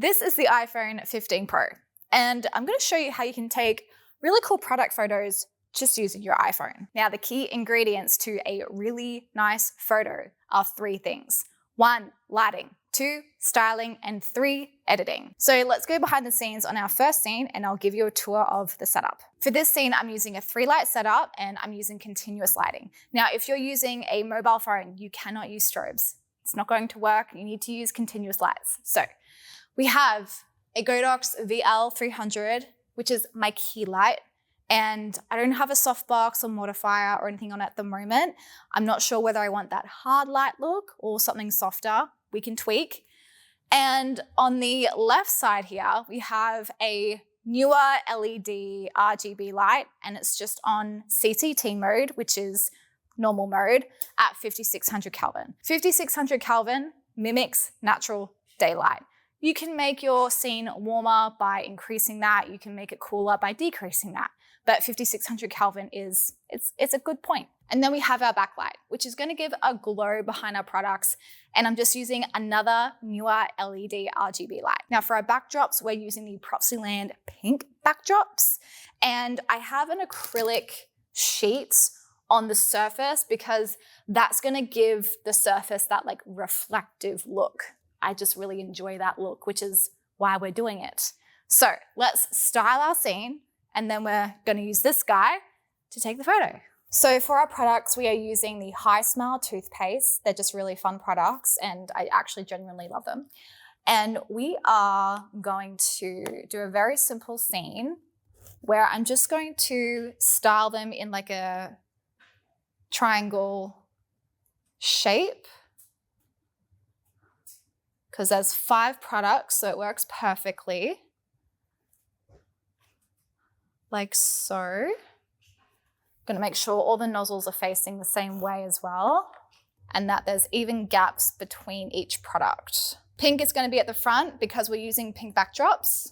This is the iPhone 15 Pro, and I'm going to show you how you can take really cool product photos just using your iPhone. Now, the key ingredients to a really nice photo are 3 things. 1, lighting. 2, styling, and 3, editing. So let's go behind the scenes on our first scene and I'll give you a tour of the setup. For this scene, I'm using a 3-light setup and I'm using continuous lighting. Now, if you're using a mobile phone, you cannot use strobes. It's not going to work. You need to use continuous lights. So we have a Godox VL300, which is my key light. And I don't have a softbox or modifier or anything on at the moment. I'm not sure whether I want that hard light look or something softer. We can tweak. And on the left side here, we have a newer LED RGB light, and it's just on CCT mode, which is normal mode, at 5600 Kelvin. 5600 Kelvin mimics natural daylight. You can make your scene warmer by increasing that. You can make it cooler by decreasing that. But 5600 Kelvin it's a good point. And then we have our backlight, which is going to give a glow behind our products. And I'm just using another newer LED RGB light. Now for our backdrops, we're using the Propsyland pink backdrops. And I have an acrylic sheet on the surface because that's going to give the surface that like reflective look. I just really enjoy that look, which is why we're doing it. So let's style our scene, and then we're going to use this guy to take the photo. So for our products, we are using the High Smile toothpaste. They're just really fun products, and I actually genuinely love them. And we are going to do a very simple scene where I'm just going to style them in like a triangle shape, because there's 5 products, so it works perfectly. Like so. I'm gonna make sure all the nozzles are facing the same way as well, and that there's even gaps between each product. Pink is gonna be at the front because we're using pink backdrops.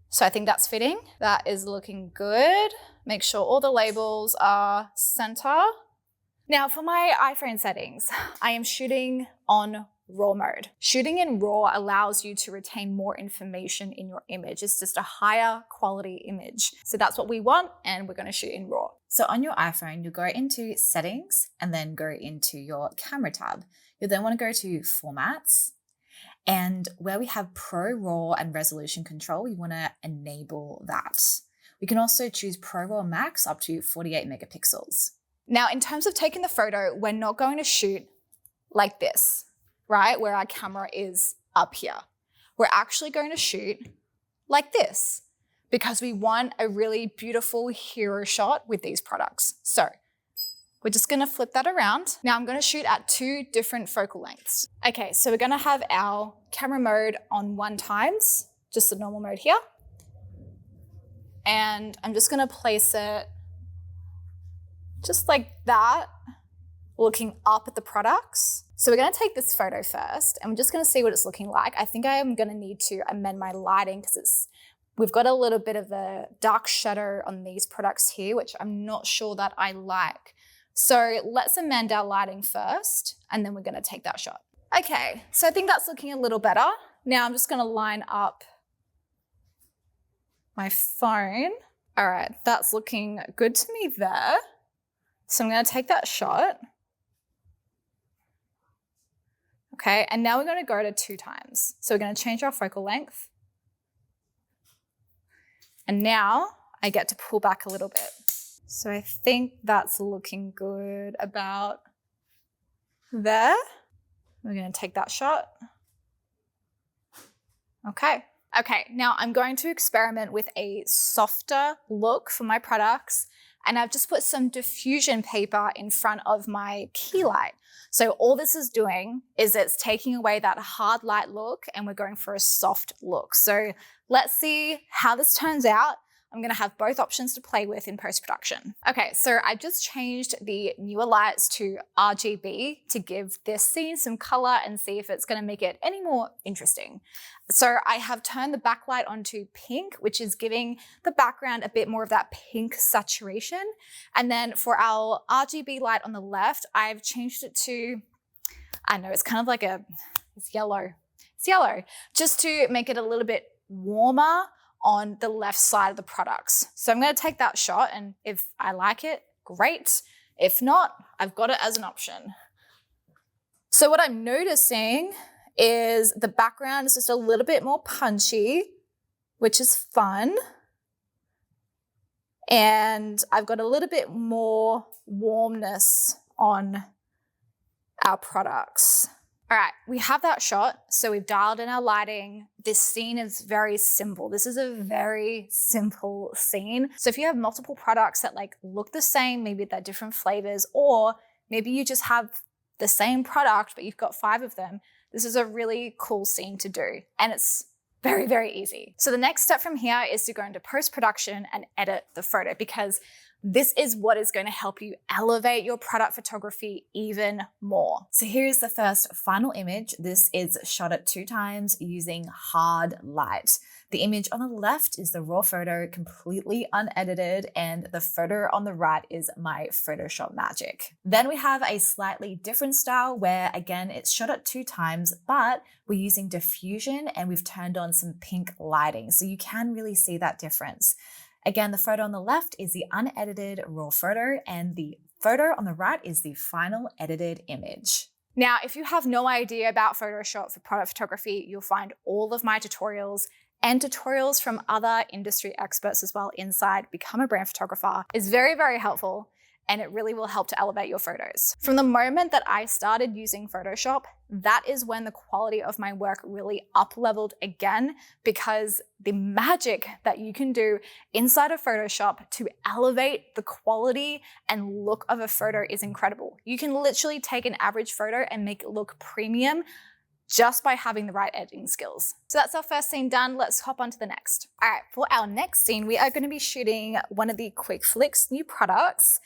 So I think that's fitting. That is looking good. Make sure all the labels are center. Now for my iPhone settings, I am shooting on RAW mode. Shooting in RAW allows you to retain more information in your image. It's just a higher quality image. So that's what we want, and we're going to shoot in RAW. So on your iPhone, you'll go into settings and then go into your camera tab. You'll then want to go to formats, and where we have Pro RAW and resolution control, we want to enable that. We can also choose Pro RAW Max up to 48 megapixels. Now, in terms of taking the photo, we're not going to shoot like this, right? Where our camera is up here. We're actually going to shoot like this because we want a really beautiful hero shot with these products. So we're just gonna flip that around. Now I'm gonna shoot at 2 different focal lengths. Okay, so we're gonna have our camera mode on 1 times, just the normal mode here. And I'm just gonna place it just like that, looking up at the products. So we're gonna take this photo first, and we're just gonna see what it's looking like. I think I am gonna need to amend my lighting because we've got a little bit of a dark shadow on these products here, which I'm not sure that I like. So let's amend our lighting first, and then we're gonna take that shot. Okay, so I think that's looking a little better. Now I'm just gonna line up my phone. All right, that's looking good to me there. So I'm gonna take that shot. Okay, and now we're gonna go to 2 times. So we're gonna change our focal length. And now I get to pull back a little bit. So I think that's looking good about there. We're gonna take that shot. Okay, now I'm going to experiment with a softer look for my products, and I've just put some diffusion paper in front of my key light. So all this is doing is it's taking away that hard light look, and we're going for a soft look. So let's see how this turns out. I'm gonna have both options to play with in post-production. Okay, so I just changed the newer lights to RGB to give this scene some color and see if it's gonna make it any more interesting. So I have turned the backlight onto pink, which is giving the background a bit more of that pink saturation. And then for our RGB light on the left, I've changed it to, I don't know, it's kind of like it's yellow. It's yellow, just to make it a little bit warmer on the left side of the products. So I'm going to take that shot, and if I like it, great. If not, I've got it as an option. So what I'm noticing is the background is just a little bit more punchy, which is fun. And I've got a little bit more warmness on our products. All right, we have that shot. So we've dialed in our lighting. This scene is very simple. This is a very simple scene. So if you have multiple products that like look the same, maybe they're different flavors, or maybe you just have the same product, but you've got 5 of them, this is a really cool scene to do. And it's very, very easy. So the next step from here is to go into post-production and edit the photo, because this is what is going to help you elevate your product photography even more. So here's the first final image. This is shot at 2 times using hard light. The image on the left is the raw photo, completely unedited, and the photo on the right is my Photoshop magic. Then we have a slightly different style where, again, it's shot at 2 times, but we're using diffusion and we've turned on some pink lighting. So you can really see that difference. Again, the photo on the left is the unedited raw photo, and the photo on the right is the final edited image. Now, if you have no idea about Photoshop for product photography, you'll find all of my tutorials and tutorials from other industry experts as well inside Become a Brand Photographer. It's very, very helpful, and it really will help to elevate your photos. From the moment that I started using Photoshop, that is when the quality of my work really up-leveled again, because the magic that you can do inside of Photoshop to elevate the quality and look of a photo is incredible. You can literally take an average photo and make it look premium just by having the right editing skills. So that's our first scene done. Let's hop on to the next. All right, for our next scene, we are going to be shooting one of the Quick Flicks new products.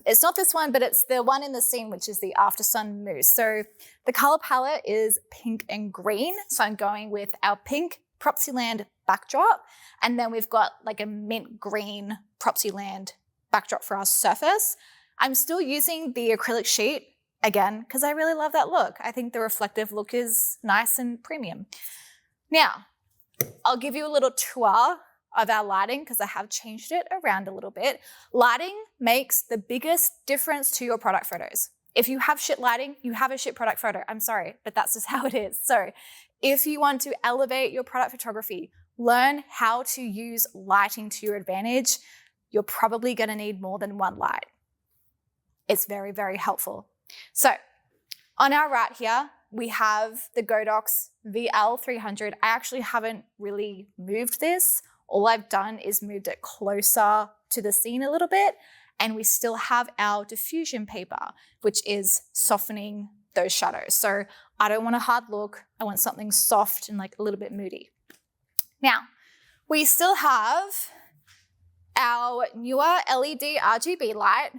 It's not this one, but it's the one in the scene, which is the After Sun Mousse. So the color palette is pink and green. So I'm going with our pink Propsyland backdrop. And then we've got like a mint green Propsyland backdrop for our surface. I'm still using the acrylic sheet again, because I really love that look. I think the reflective look is nice and premium. Now, I'll give you a little tour of our lighting because I have changed it around a little bit. Lighting makes the biggest difference to your product photos. If you have shit lighting, you have a shit product photo. I'm sorry, but that's just how it is. So if you want to elevate your product photography, learn how to use lighting to your advantage. You're probably going to need more than one light. It's very, very helpful. So on our right here, we have the Godox VL300. I actually haven't really moved this. All I've done is moved it closer to the scene a little bit, and we still have our diffusion paper, which is softening those shadows. So I don't want a hard look. I want something soft and like a little bit moody. Now, we still have our newer LED RGB light.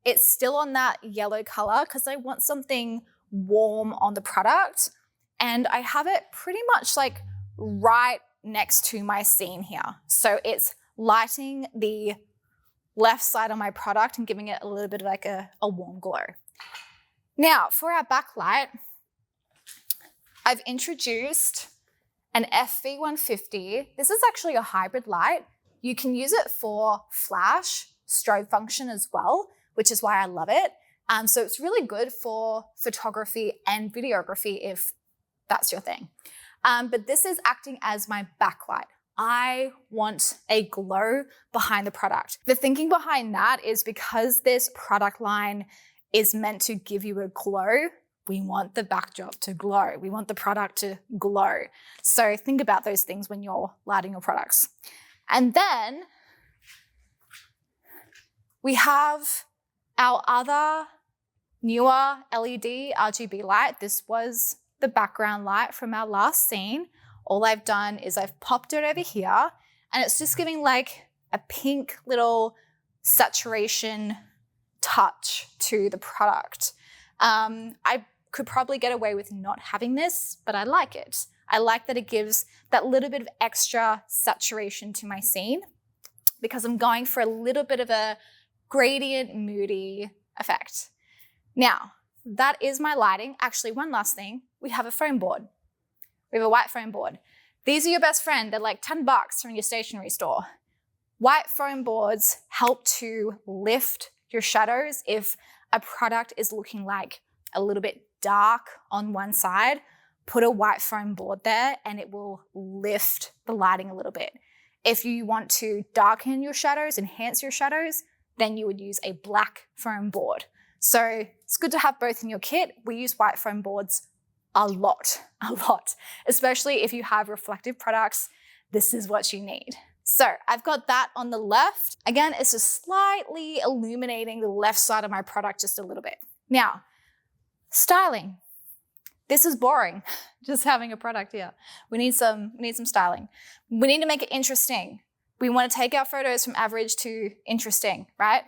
It's still on that yellow color because I want something warm on the product. And I have it pretty much like right next to my scene here. So it's lighting the left side of my product and giving it a little bit of like a warm glow. Now for our backlight, I've introduced an FV150. This is actually a hybrid light. You can use it for flash, strobe function as well, which is why I love it. So it's really good for photography and videography if that's your thing. But this is acting as my backlight. I want a glow behind the product. The thinking behind that is because this product line is meant to give you a glow, we want the backdrop to glow. We want the product to glow. So think about those things when you're lighting your products. And then we have our other newer LED RGB light. This was the background light from our last scene. All I've done is I've popped it over here, and it's just giving like a pink little saturation touch to the product. I could probably get away with not having this, but I like it. I like that it gives that little bit of extra saturation to my scene because I'm going for a little bit of a gradient, moody effect. Now, that is my lighting. Actually, one last thing, we have a foam board. We have a white foam board. These are your best friend. They're like $10 from your stationery store. White foam boards help to lift your shadows if a product is looking like a little bit dark on one side. Put a white foam board there and it will lift the lighting a little bit. If you want to darken your shadows, enhance your shadows, then you would use a black foam board. So it's good to have both in your kit. We use white foam boards a lot, especially if you have reflective products. This is what you need. So I've got that on the left. Again, it's just slightly illuminating the left side of my product just a little bit. Now, styling. This is boring, just having a product here. We need some styling. We need to make it interesting. We want to take our photos from average to interesting, right?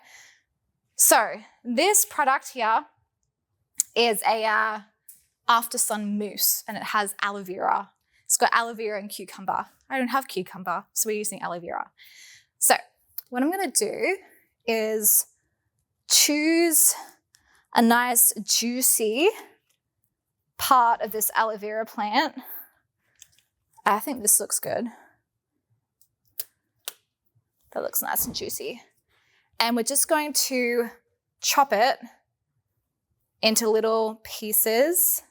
So this product here is a after sun mousse, and it has aloe vera. It's got aloe vera and cucumber. I don't have cucumber, so we're using aloe vera. So what I'm gonna do is choose a nice juicy part of this aloe vera plant. I think this looks good. That looks nice and juicy. And we're just going to chop it into little pieces.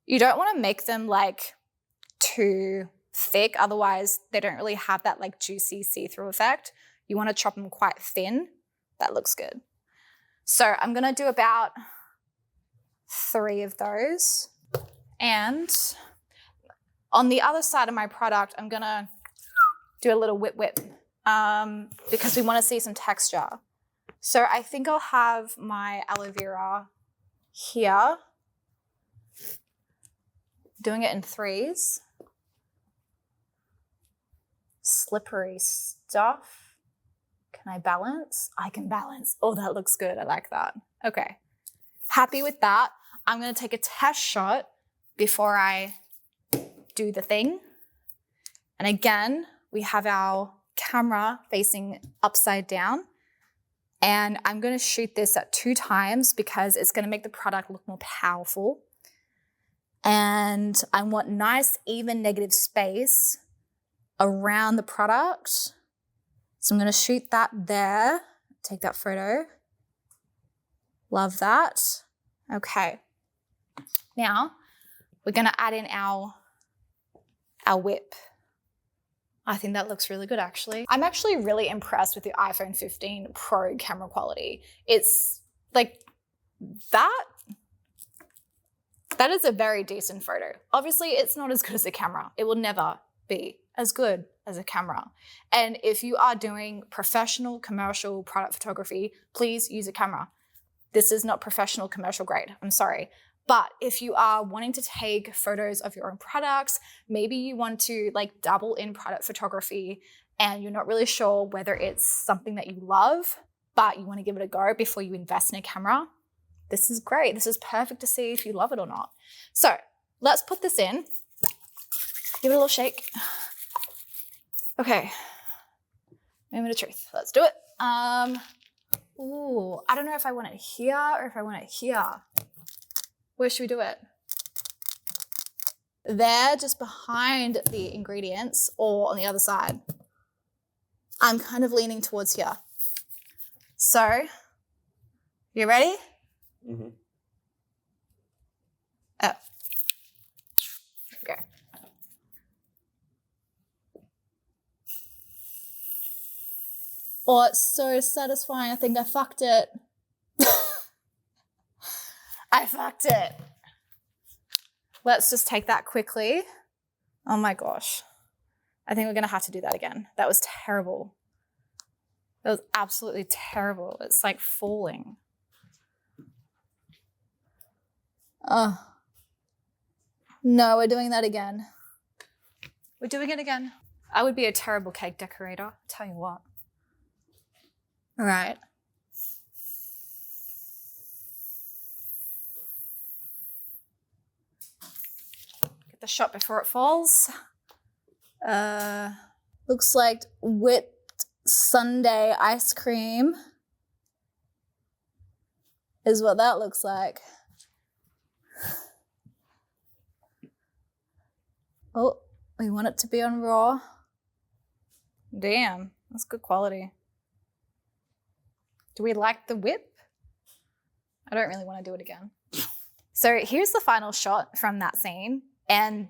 You don't want to make them like too thick, otherwise they don't really have that like juicy see-through effect. You want to chop them quite thin. That looks good. So I'm going to do about 3 of those. And on the other side of my product, I'm going to do a little whip because we want to see some texture. So I think I'll have my aloe vera here, doing it in 3s. Slippery stuff. Can I balance? I can balance. Oh, that looks good. I like that. Okay. Happy with that. I'm going to take a test shot before I do the thing. And again, we have our camera facing upside down. And I'm going to shoot this at 2 times because it's going to make the product look more powerful. And I want nice, even negative space around the product. So I'm going to shoot that there. Take that photo. Love that. Okay. Now we're going to add in our whip. I think that looks really good, actually. I'm actually really impressed with the iPhone 15 Pro camera quality. It's like that is a very decent photo. Obviously, it's not as good as a camera. It will never be as good as a camera. And if you are doing professional commercial product photography, please use a camera. This is not professional commercial grade, I'm sorry. But if you are wanting to take photos of your own products, maybe you want to like double in product photography and you're not really sure whether it's something that you love, but you want to give it a go before you invest in a camera, this is great. This is perfect to see if you love it or not. So let's put this in. Give it a little shake. Okay. Moment of truth. Let's do it. Ooh, I don't know if I want it here or if I want it here. Where should we do it? There, just behind the ingredients, or on the other side? I'm kind of leaning towards here. So, you ready? Mm-hmm. Oh. Okay. Oh, it's so satisfying. I think I fucked it. I fucked it. Let's just take that quickly. Oh my gosh. I think we're going to have to do that again. That was terrible. That was absolutely terrible. It's like falling. Oh. No, we're doing that again. We're doing it again. I would be a terrible cake decorator, I'll tell you what. All right. Get the shot before it falls. Looks like whipped sundae ice cream is what that looks like. Oh, we want it to be on RAW. Damn, that's good quality. Do we like the whip? I don't really want to do it again. So here's the final shot from that scene. And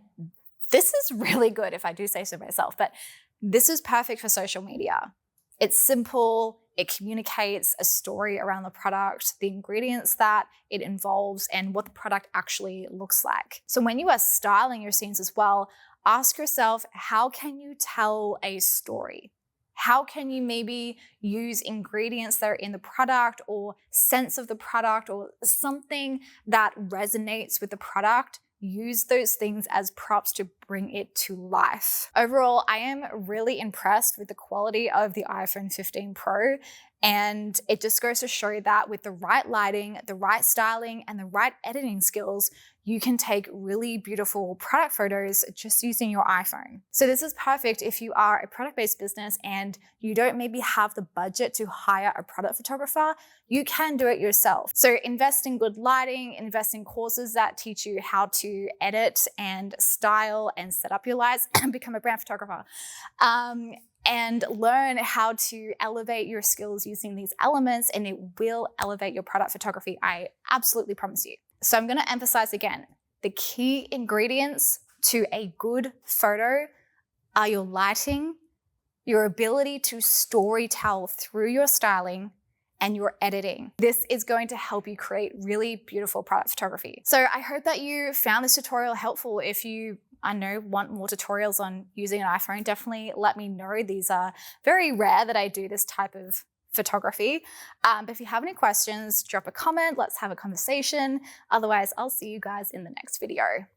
this is really good, if I do say so myself, but this is perfect for social media. It's simple, it communicates a story around the product, the ingredients that it involves, and what the product actually looks like. So when you are styling your scenes as well, ask yourself, how can you tell a story? How can you maybe use ingredients that are in the product or sense of the product or something that resonates with the product? Use those things as props to bring it to life. Overall, I am really impressed with the quality of the iPhone 15 Pro, and it just goes to show that with the right lighting, the right styling, and the right editing skills, you can take really beautiful product photos just using your iPhone. So this is perfect if you are a product-based business and you don't maybe have the budget to hire a product photographer. You can do it yourself. So invest in good lighting, invest in courses that teach you how to edit and style and set up your lights and become a brand photographer. And learn how to elevate your skills using these elements, and it will elevate your product photography. I absolutely promise you. So I'm going to emphasize again, the key ingredients to a good photo are your lighting, your ability to storytell through your styling, and your editing. This is going to help you create really beautiful product photography. So I hope that you found this tutorial helpful. If you want more tutorials on using an iPhone, definitely let me know. These are very rare that I do this type of photography. But if you have any questions, drop a comment, let's have a conversation. Otherwise, I'll see you guys in the next video.